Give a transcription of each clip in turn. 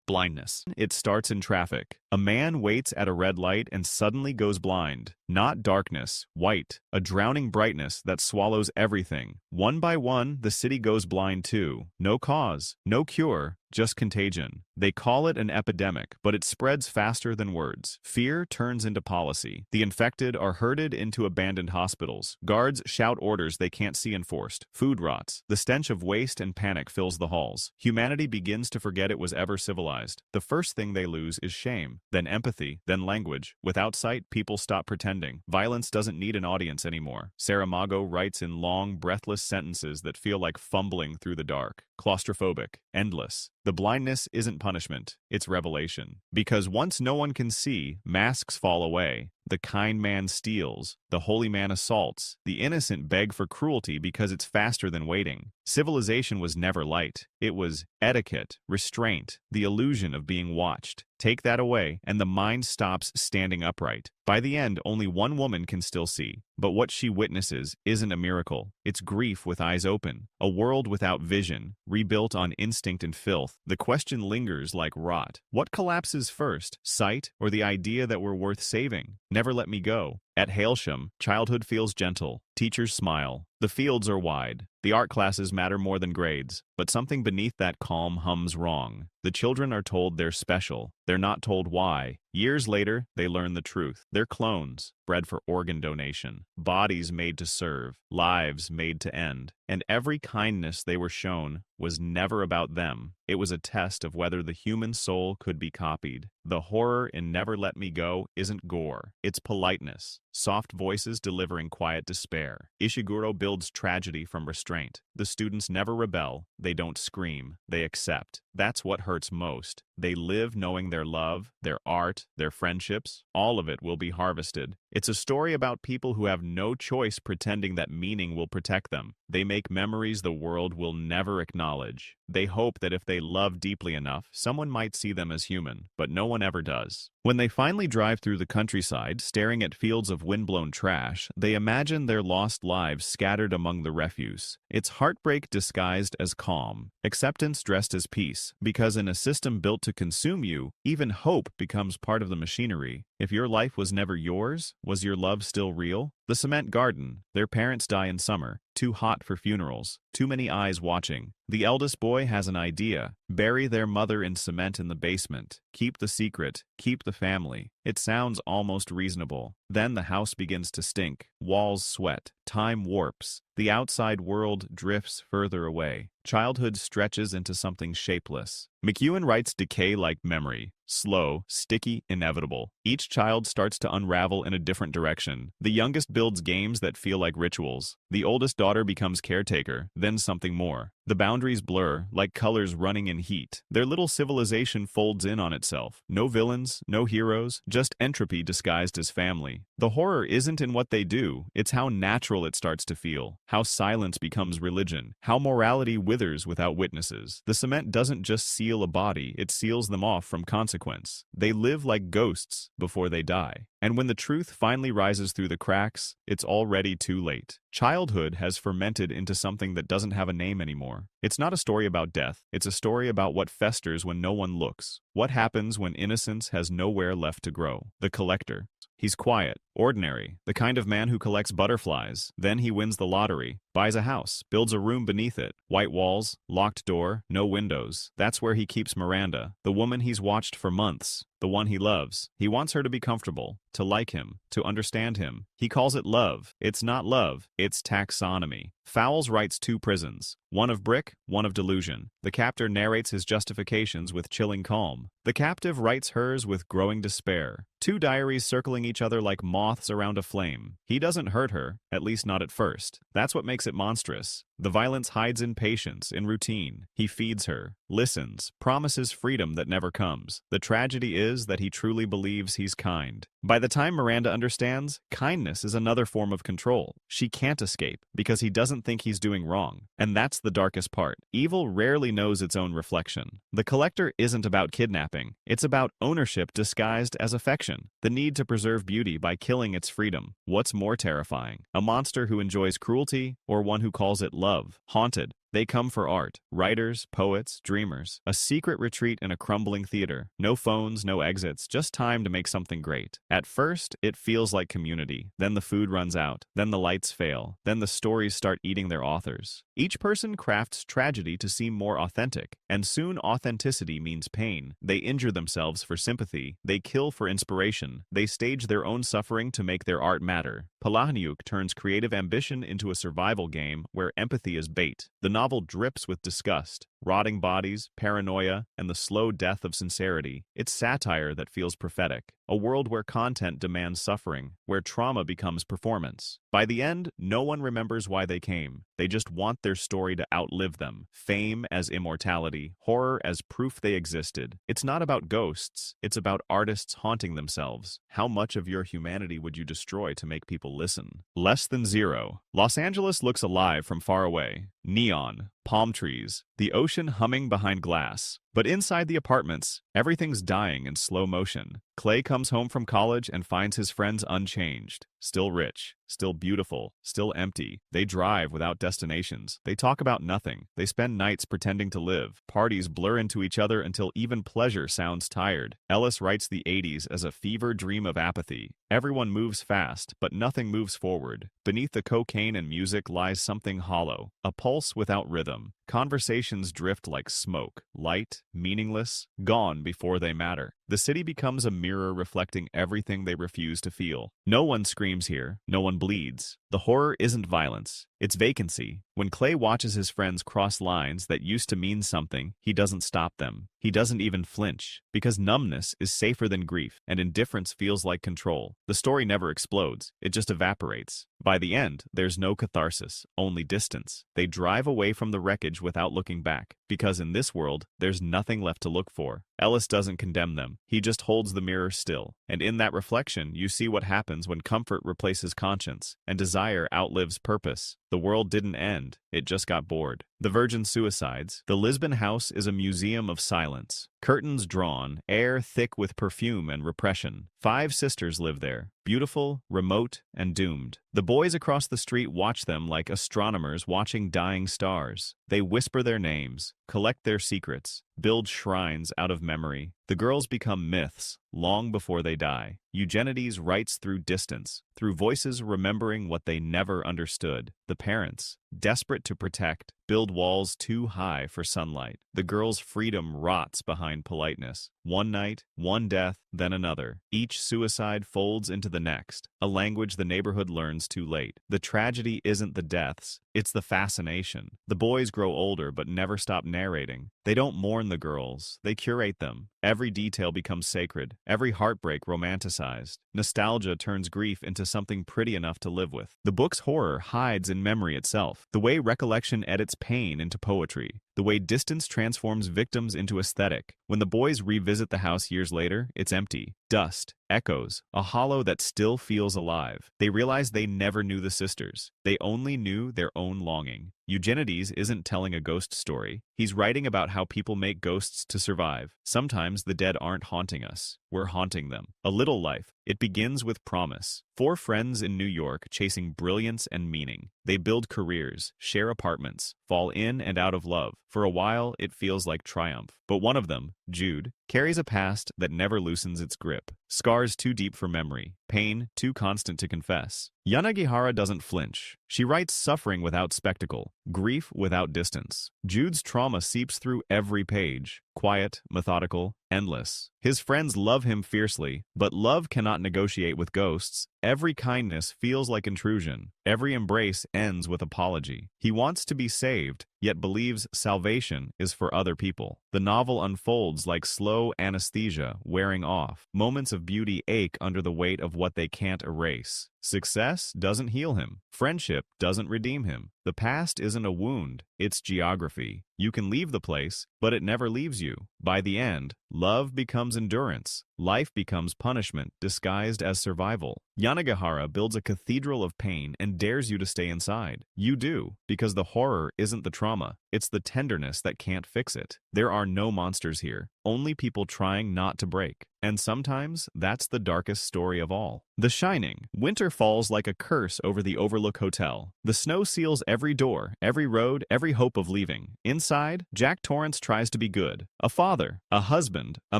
Blindness. It starts in traffic. A man waits at a red light and suddenly goes blind. Not darkness, white, a drowning brightness that swallows everything. One by one, the city goes blind too. No cause, no cure, just contagion. They call it an epidemic, but it spreads faster than words. Fear turns into policy. The infected are herded into abandoned hospitals. Guards shout orders they can't see enforced. Food rots. The stench of waste and panic fills the halls. Humanity begins to forget it was ever civilized. The first thing they lose is shame, then empathy, then language. Without sight, people stop pretending. Violence doesn't need an audience anymore. Saramago writes in long, breathless sentences that feel like fumbling through the dark. Claustrophobic, endless. The blindness isn't punishment, it's revelation. Because once no one can see, masks fall away. The kind man steals, the holy man assaults, the innocent beg for cruelty because it's faster than waiting. Civilization was never light. It was etiquette, restraint, the illusion of being watched. Take that away, and the mind stops standing upright. By the end, only one woman can still see. But what she witnesses isn't a miracle. It's grief with eyes open. A world without vision, rebuilt on instinct and filth. The question lingers like rot. What collapses first, sight or the idea that we're worth saving? Never Let Me Go. At Hailsham, childhood feels gentle. Teachers smile. The fields are wide. The art classes matter more than grades. But something beneath that calm hums wrong. The children are told they're special. They're not told why. Years later, they learn the truth. They're clones, bred for organ donation. Bodies made to serve. Lives made to end. And every kindness they were shown was never about them. It was a test of whether the human soul could be copied. The horror in Never Let Me Go isn't gore. It's politeness. Soft voices delivering quiet despair. Ishiguro builds tragedy from restraint. The students never rebel. They don't scream. They accept. That's what hurts most. They live knowing their love, their art, their friendships, all of it will be harvested. It's a story about people who have no choice pretending that meaning will protect them. They make memories the world will never acknowledge. They hope that if they love deeply enough, someone might see them as human, but no one ever does. When they finally drive through the countryside, staring at fields of windblown trash, they imagine their lost lives scattered among the refuse. It's heartbreak disguised as calm, acceptance dressed as peace, because in a system built to consume you, even hope becomes part of the machinery. If your life was never yours, was your love still real? The cement garden. Their parents die in summer. Too hot for funerals. Too many eyes watching. The eldest boy has an idea. Bury their mother in cement in the basement. Keep the secret. Keep the family. It sounds almost reasonable. Then the house begins to stink. Walls sweat. Time warps. The outside world drifts further away. Childhood stretches into something shapeless. McEwan writes decay like memory. Slow, sticky, inevitable. Each child starts to unravel in a different direction. The youngest builds games that feel like rituals. The oldest daughter becomes caretaker, then something more. The boundaries blur, like colors running in heat. Their little civilization folds in on itself. No villains, no heroes, just entropy disguised as family. The horror isn't in what they do, it's how natural it starts to feel. How silence becomes religion. How morality withers without witnesses. The cement doesn't just seal a body, it seals them off from consequence. They live like ghosts before they die. And when the truth finally rises through the cracks, it's already too late. Childhood has fermented into something that doesn't have a name anymore. It's not a story about death. It's a story about what festers when no one looks. What happens when innocence has nowhere left to grow. The collector. He's quiet, ordinary, the kind of man who collects butterflies. Then he wins the lottery, buys a house, builds a room beneath it. White walls, locked door, no windows. That's where he keeps Miranda, the woman he's watched for months, the one he loves. He wants her to be comfortable, to like him, to understand him. He calls it love. It's not love, it's taxonomy. Fowles writes 2 prisons, one of brick, one of delusion. The captor narrates his justifications with chilling calm. The captive writes hers with growing despair. 2 diaries circling each other like moths around a flame. He doesn't hurt her, at least not at first. That's what makes it monstrous. The violence hides in patience, in routine. He feeds her, listens, promises freedom that never comes. The tragedy is that he truly believes he's kind. By the time Miranda understands, kindness is another form of control. She can't escape, because he doesn't think he's doing wrong. And that's the darkest part. Evil rarely knows its own reflection. The collector isn't about kidnapping. It's about ownership disguised as affection. The need to preserve beauty by killing its freedom. What's more terrifying? A monster who enjoys cruelty, or one who calls it love? Haunted. They come for art. Writers, poets, dreamers. A secret retreat in a crumbling theater. No phones, no exits, just time to make something great. At first, it feels like community. Then the food runs out. Then the lights fail. Then the stories start eating their authors. Each person crafts tragedy to seem more authentic, and soon authenticity means pain. They injure themselves for sympathy. They kill for inspiration. They stage their own suffering to make their art matter. Palahniuk turns creative ambition into a survival game where empathy is bait. The novel drips with disgust, rotting bodies, paranoia, and the slow death of sincerity. It's satire that feels prophetic. A world where content demands suffering, where trauma becomes performance. By the end, no one remembers why they came. They just want their story to outlive them. Fame as immortality, horror as proof they existed. It's not about ghosts, it's about artists haunting themselves. How much of your humanity would you destroy to make people listen? Less than zero. Los Angeles looks alive from far away. Neon, palm trees, the ocean humming behind glass. But inside the apartments, everything's dying in slow motion. Clay comes home from college and finds his friends unchanged. Still rich, still beautiful, still empty. They drive without destinations. They talk about nothing. They spend nights pretending to live. Parties blur into each other until even pleasure sounds tired. Ellis writes the 80s as a fever dream of apathy. Everyone moves fast, but nothing moves forward. Beneath the cocaine and music lies something hollow, a pulse without rhythm. Conversations drift like smoke, light, meaningless, gone before they matter. The city becomes a mirror reflecting everything they refuse to feel. No one screams here, no one bleeds. The horror isn't violence, it's vacancy. When Clay watches his friends cross lines that used to mean something, he doesn't stop them. He doesn't even flinch, because numbness is safer than grief, and indifference feels like control. The story never explodes, it just evaporates. By the end, there's no catharsis, only distance. They drive away from the wreckage without looking back, because in this world, there's nothing left to look for. Ellis doesn't condemn them, he just holds the mirror still. And in that reflection, you see what happens when comfort replaces conscience, and desire outlives purpose. The world didn't end, it just got bored. The Virgin Suicides. The Lisbon house is a museum of silence. Curtains drawn, air thick with perfume and repression. 5 sisters live there, beautiful, remote, and doomed. The boys across the street watch them like astronomers watching dying stars. They whisper their names, collect their secrets, build shrines out of memory. The girls become myths, long before they die. Eugenides writes through distance, through voices remembering what they never understood. The parents, desperate to protect, build walls too high for sunlight. The girls' freedom rots behind politeness. One night, one death, then another. Each suicide folds into the next, a language the neighborhood learns too late. The tragedy isn't the deaths, it's the fascination. The boys grow older but never stop narrating. They don't mourn the girls, they curate them. Every detail becomes sacred, every heartbreak romanticized. Nostalgia turns grief into something pretty enough to live with. The book's horror hides in memory itself, the way recollection edits pain into poetry, the way distance transforms victims into aesthetic. When the boys revisit the house years later, it's empty. Dust, echoes, a hollow that still feels alive. They realize they never knew the sisters. They only knew their own longing. Eugenides isn't telling a ghost story. He's writing about how people make ghosts to survive. Sometimes the dead aren't haunting us. We're haunting them. A Little Life. It begins with promise. 4 friends in New York chasing brilliance and meaning. They build careers, share apartments, fall in and out of love. For a while, it feels like triumph. But one of them, Jude, carries a past that never loosens its grip. Scars too deep for memory. Pain too constant to confess. Yanagihara doesn't flinch. She writes suffering without spectacle, grief without distance. Jude's trauma seeps through every page. Quiet, methodical, endless. His friends love him fiercely, but love cannot negotiate with ghosts. Every kindness feels like intrusion. Every embrace ends with apology. He wants to be saved, yet believes salvation is for other people. The novel unfolds like slow anesthesia wearing off. Moments of beauty ache under the weight of what they can't erase. Success doesn't heal him. Friendship doesn't redeem him. The past isn't a wound, it's geography. You can leave the place, but it never leaves you. By the end, love becomes endurance. Life becomes punishment disguised as survival. Yanagihara builds a cathedral of pain and dares you to stay inside. You do, because the horror isn't the trauma, it's the tenderness that can't fix it. There are no monsters here, only people trying not to break. And sometimes, that's the darkest story of all. The Shining. Winter falls like a curse over the Overlook Hotel. The snow seals every door, every road, every hope of leaving. Inside, Jack Torrance tries to be good. A father, a husband, a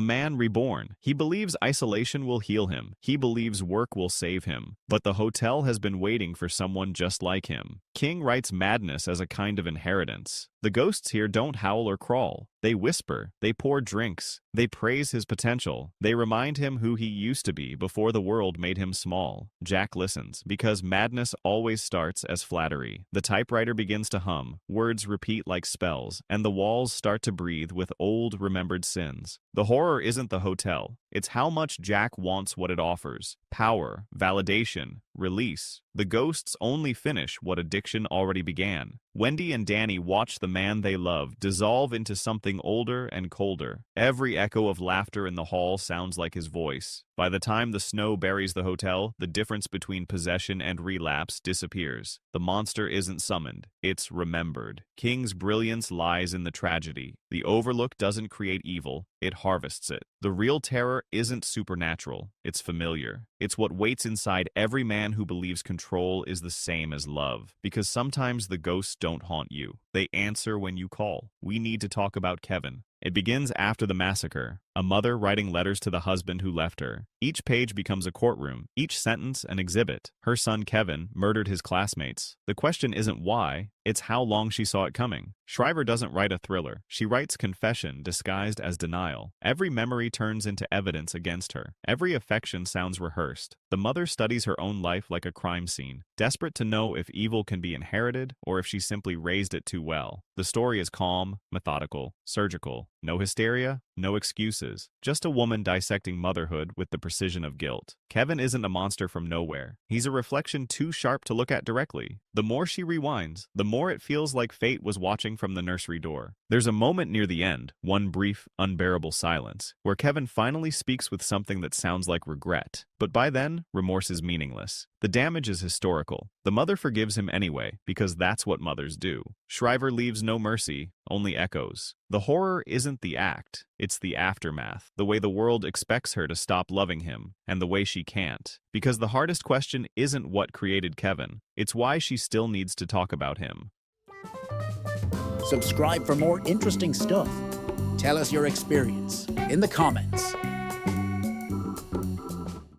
man reborn. He believes isolation will heal him. He believes work will save him. But the hotel has been waiting for someone just like him. King writes madness as a kind of inheritance. The ghosts here don't howl or crawl. They whisper, they pour drinks, they praise his potential, they remind him who he used to be before the world made him small. Jack listens, because madness always starts as flattery. The typewriter begins to hum, words repeat like spells, and the walls start to breathe with old, remembered sins. The horror isn't the hotel, it's how much Jack wants what it offers. Power, validation, release. The ghosts only finish what addiction already began. Wendy and Danny watch the man they love dissolve into something older and colder. Every echo of laughter in the hall sounds like his voice. By the time the snow buries the hotel, the difference between possession and relapse disappears. The monster isn't summoned, it's remembered. King's brilliance lies in the tragedy. The Overlook doesn't create evil, it harvests it. The real terror isn't supernatural, it's familiar. It's what waits inside every man who believes control is the same as love. Because sometimes the ghosts don't haunt you. They answer when you call. We need to talk about Kevin. It begins after the massacre, a mother writing letters to the husband who left her. Each page becomes a courtroom, each sentence an exhibit. Her son Kevin murdered his classmates. The question isn't why, it's how long she saw it coming. Shriver doesn't write a thriller. She writes confession disguised as denial. Every memory turns into evidence against her. Every affection sounds rehearsed. The mother studies her own life like a crime scene, desperate to know if evil can be inherited or if she simply raised it too well. The story is calm, methodical, surgical. No hysteria, no excuses. Just a woman dissecting motherhood with the precision of guilt. Kevin isn't a monster from nowhere. He's a reflection too sharp to look at directly. The more she rewinds, the more it feels like fate was watching from the nursery door. There's a moment near the end, one brief, unbearable silence, where Kevin finally speaks with something that sounds like regret. But by then, remorse is meaningless. The damage is historical. The mother forgives him anyway, because that's what mothers do. Shriver leaves no mercy, only echoes. The horror isn't the act, it's the aftermath, the way the world expects her to stop loving him, and the way she can't. Because the hardest question isn't what created Kevin, it's why she still needs to talk about him. Subscribe for more interesting stuff. Tell us your experience in the comments.